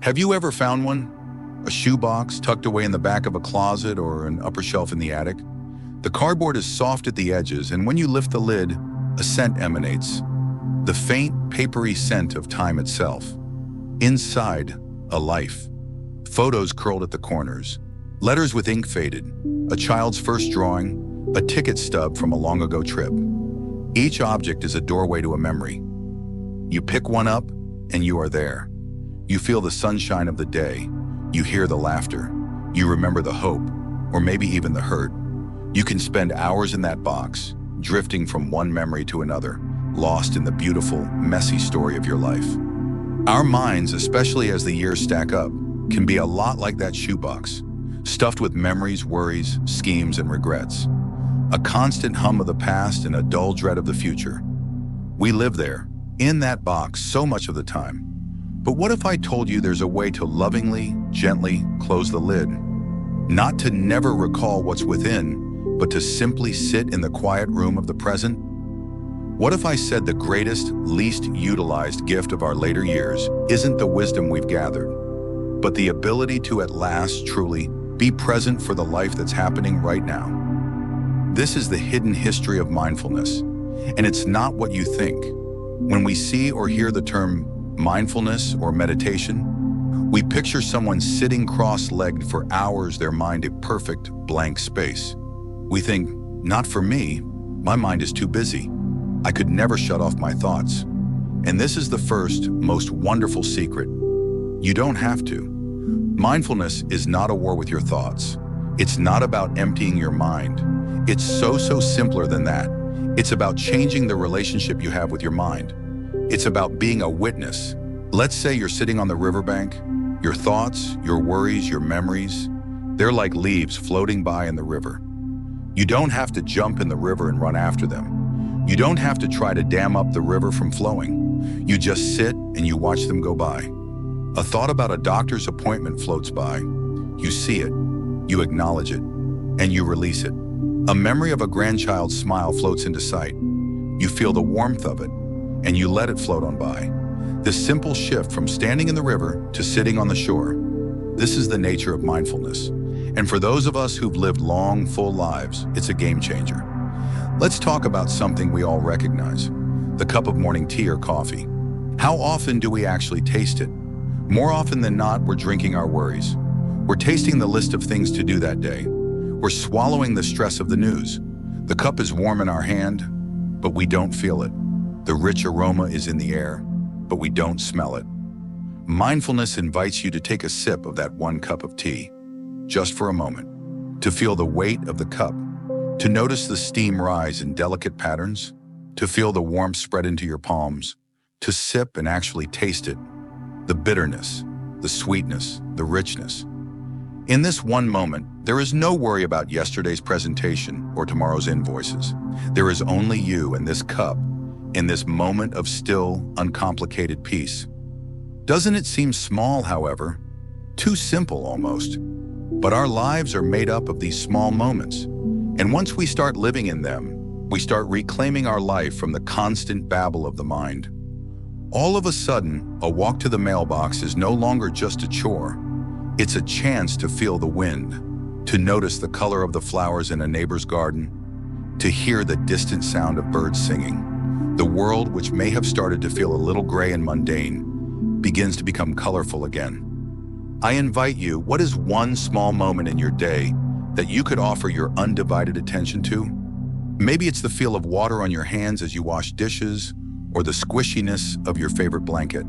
Have you ever found one? A shoebox tucked away in the back of a closet or an upper shelf in the attic? The cardboard is soft at the edges, and when you lift the lid, a scent emanates. The faint, papery scent of time itself. Inside, a life. Photos curled at the corners. Letters with ink faded. A child's first drawing. A ticket stub from a long-ago trip. Each object is a doorway to a memory. You pick one up, and you are there. You feel the sunshine of the day. You hear the laughter. You remember the hope, or maybe even the hurt. You can spend hours in that box, drifting from one memory to another, lost in the beautiful, messy story of your life. Our minds, especially as the years stack up, can be a lot like that shoebox, stuffed with memories, worries, schemes, and regrets. A constant hum of the past and a dull dread of the future. We live there, in that box, so much of the time. But what if I told you there's a way to lovingly, gently close the lid? Not to never recall what's within, but to simply sit in the quiet room of the present? What if I said the greatest, least utilized gift of our later years isn't the wisdom we've gathered, but the ability to at last truly be present for the life that's happening right now? This is the hidden history of mindfulness, and it's not what you think. When we see or hear the term mindfulness or meditation, we picture someone sitting cross-legged for hours, their mind a perfect blank space. We think, not for me, my mind is too busy. I could never shut off my thoughts. And this is the first, most wonderful secret. You don't have to. Mindfulness is not a war with your thoughts. It's not about emptying your mind. It's so simpler than that. It's about changing the relationship you have with your mind. It's about being a witness. Let's say you're sitting on the riverbank. Your thoughts, your worries, your memories, they're like leaves floating by in the river. You don't have to jump in the river and run after them. You don't have to try to dam up the river from flowing. You just sit and you watch them go by. A thought about a doctor's appointment floats by. You see it, you acknowledge it, and you release it. A memory of a grandchild's smile floats into sight. You feel the warmth of it, and you let it float on by. This simple shift from standing in the river to sitting on the shore, this is the nature of mindfulness. And for those of us who've lived long, full lives, it's a game changer. Let's talk about something we all recognize, the cup of morning tea or coffee. How often do we actually taste it? More often than not, we're drinking our worries. We're tasting the list of things to do that day. We're swallowing the stress of the news. The cup is warm in our hand, but we don't feel it. The rich aroma is in the air, but we don't smell it. Mindfulness invites you to take a sip of that one cup of tea, just for a moment, to feel the weight of the cup, to notice the steam rise in delicate patterns, to feel the warmth spread into your palms, to sip and actually taste it, the bitterness, the sweetness, the richness. In this one moment, there is no worry about yesterday's presentation or tomorrow's invoices. There is only you and this cup, in this moment of still, uncomplicated peace. Doesn't it seem small, however? Too simple, almost. But our lives are made up of these small moments. And once we start living in them, we start reclaiming our life from the constant babble of the mind. All of a sudden, a walk to the mailbox is no longer just a chore. It's a chance to feel the wind, to notice the color of the flowers in a neighbor's garden, to hear the distant sound of birds singing. The world, which may have started to feel a little gray and mundane, begins to become colorful again. I invite you, what is one small moment in your day that you could offer your undivided attention to? Maybe it's the feel of water on your hands as you wash dishes, or the squishiness of your favorite blanket.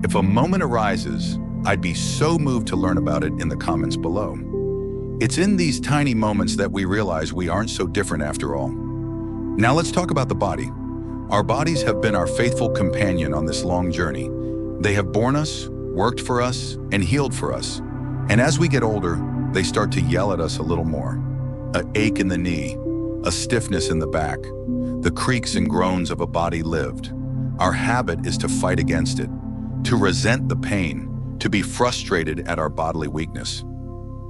If a moment arises, I'd be so moved to learn about it in the comments below. It's in these tiny moments that we realize we aren't so different after all. Now let's talk about the body. Our bodies have been our faithful companion on this long journey. They have borne us, worked for us, and healed for us. And as we get older, they start to yell at us a little more. An ache in the knee, a stiffness in the back, the creaks and groans of a body lived. Our habit is to fight against it, to resent the pain, to be frustrated at our bodily weakness.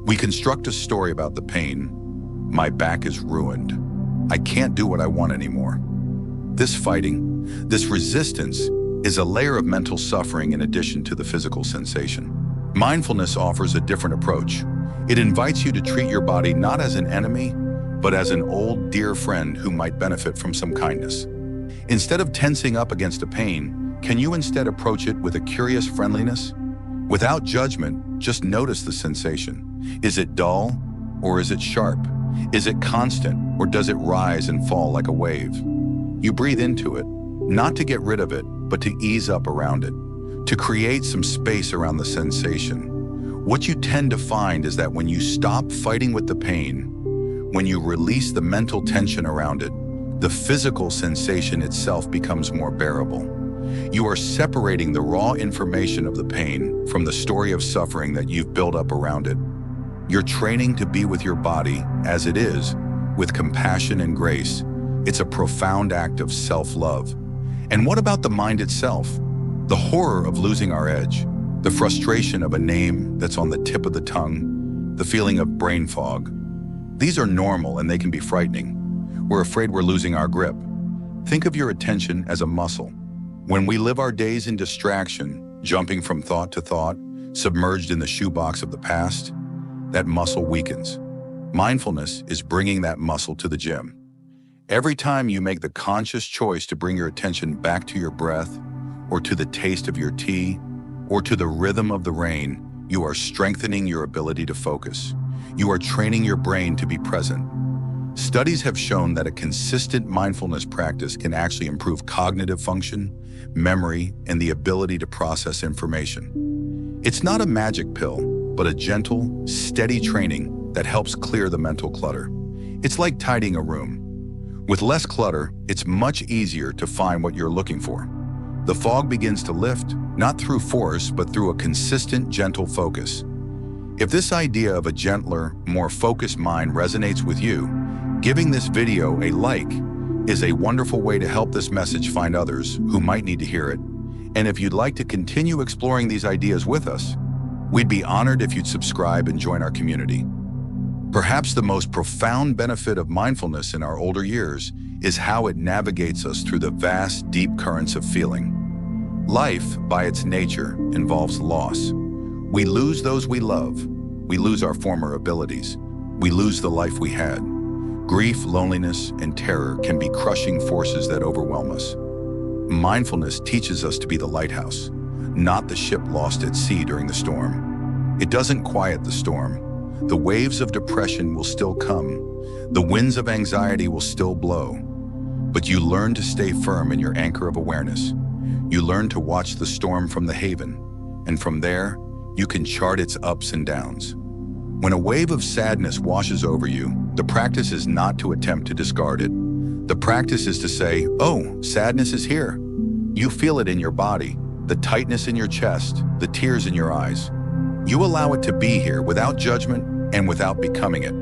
We construct a story about the pain. My back is ruined. I can't do what I want anymore. This fighting, this resistance, is a layer of mental suffering in addition to the physical sensation. Mindfulness offers a different approach. It invites you to treat your body not as an enemy, but as an old, dear friend who might benefit from some kindness. Instead of tensing up against a pain, can you instead approach it with a curious friendliness? Without judgment, just notice the sensation. Is it dull or is it sharp? Is it constant or does it rise and fall like a wave? You breathe into it, not to get rid of it, but to ease up around it, to create some space around the sensation. What you tend to find is that when you stop fighting with the pain, when you release the mental tension around it, the physical sensation itself becomes more bearable. You are separating the raw information of the pain from the story of suffering that you've built up around it. You're training to be with your body as it is, with compassion and grace. It's a profound act of self-love. And what about the mind itself? The horror of losing our edge, the frustration of a name that's on the tip of the tongue, the feeling of brain fog. These are normal and they can be frightening. We're afraid we're losing our grip. Think of your attention as a muscle. When we live our days in distraction, jumping from thought to thought, submerged in the shoebox of the past, that muscle weakens. Mindfulness is bringing that muscle to the gym. Every time you make the conscious choice to bring your attention back to your breath, or to the taste of your tea, or to the rhythm of the rain, you are strengthening your ability to focus. You are training your brain to be present. Studies have shown that a consistent mindfulness practice can actually improve cognitive function, memory, and the ability to process information. It's not a magic pill, but a gentle, steady training that helps clear the mental clutter. It's like tidying a room. With less clutter, it's much easier to find what you're looking for. The fog begins to lift, not through force, but through a consistent, gentle focus. If this idea of a gentler, more focused mind resonates with you, giving this video a like is a wonderful way to help this message find others who might need to hear it. And if you'd like to continue exploring these ideas with us, we'd be honored if you'd subscribe and join our community. Perhaps the most profound benefit of mindfulness in our older years is how it navigates us through the vast, deep currents of feeling. Life, by its nature, involves loss. We lose those we love. We lose our former abilities. We lose the life we had. Grief, loneliness, and terror can be crushing forces that overwhelm us. Mindfulness teaches us to be the lighthouse, not the ship lost at sea during the storm. It doesn't quiet the storm. The waves of depression will still come. The winds of anxiety will still blow. But you learn to stay firm in your anchor of awareness. You learn to watch the storm from the haven, and from there, you can chart its ups and downs. When a wave of sadness washes over you, the practice is not to attempt to discard it. The practice is to say, oh, sadness is here. You feel it in your body, the tightness in your chest, the tears in your eyes. You allow it to be here without judgment and without becoming it.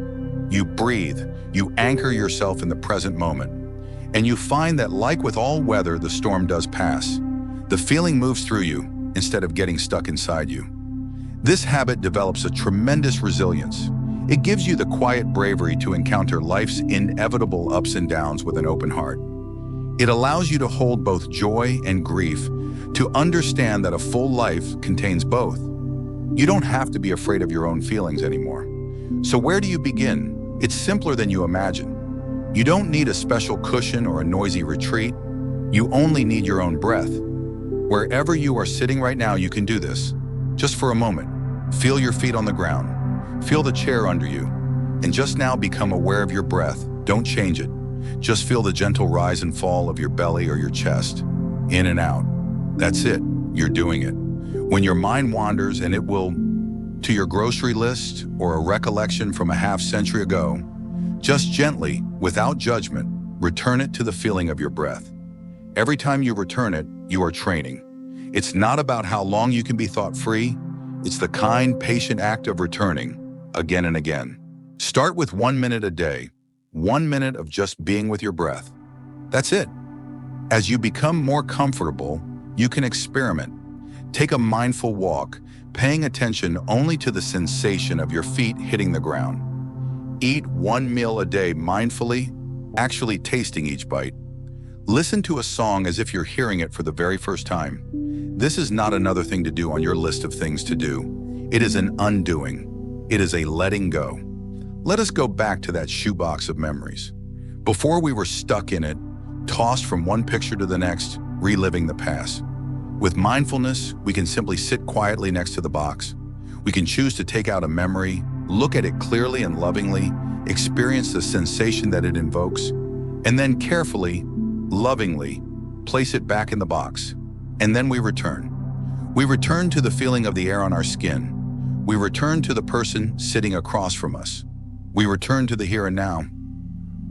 You breathe, you anchor yourself in the present moment, and you find that like with all weather, the storm does pass. The feeling moves through you instead of getting stuck inside you. This habit develops a tremendous resilience. It gives you the quiet bravery to encounter life's inevitable ups and downs with an open heart. It allows you to hold both joy and grief, to understand that a full life contains both. You don't have to be afraid of your own feelings anymore. So where do you begin? It's simpler than you imagine. You don't need a special cushion or a noisy retreat. You only need your own breath. Wherever you are sitting right now, you can do this. Just for a moment, feel your feet on the ground. Feel the chair under you. And just now become aware of your breath. Don't change it. Just feel the gentle rise and fall of your belly or your chest. In and out. That's it. You're doing it. When your mind wanders, and it will, to your grocery list or a recollection from a half-century ago, just gently, without judgment, return it to the feeling of your breath. Every time you return it, you are training. It's not about how long you can be thought-free. It's the kind, patient act of returning, again and again. Start with 1 minute a day, 1 minute of just being with your breath. That's it. As you become more comfortable, you can experiment. Take a mindful walk, paying attention only to the sensation of your feet hitting the ground. Eat 1 meal a day mindfully, actually tasting each bite. Listen to a song as if you're hearing it for the very first time. This is not another thing to do on your list of things to do. It is an undoing. It is a letting go. Let us go back to that shoebox of memories. Before we were stuck in it, tossed from one picture to the next, reliving the past. With mindfulness, we can simply sit quietly next to the box. We can choose to take out a memory, look at it clearly and lovingly, experience the sensation that it invokes, and then carefully, lovingly, place it back in the box. And then we return. We return to the feeling of the air on our skin. We return to the person sitting across from us. We return to the here and now.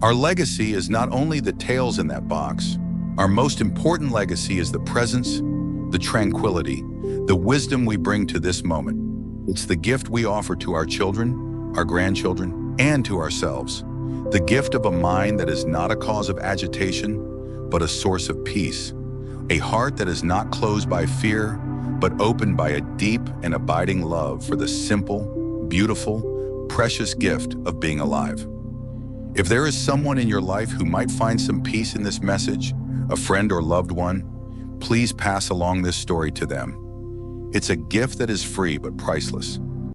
Our legacy is not only the tales in that box. Our most important legacy is the presence, the tranquility, the wisdom we bring to this moment. It's the gift we offer to our children, our grandchildren, and to ourselves. The gift of a mind that is not a cause of agitation, but a source of peace. A heart that is not closed by fear, but opened by a deep and abiding love for the simple, beautiful, precious gift of being alive. If there is someone in your life who might find some peace in this message, a friend or loved one, please pass along this story to them. It's a gift that is free but priceless.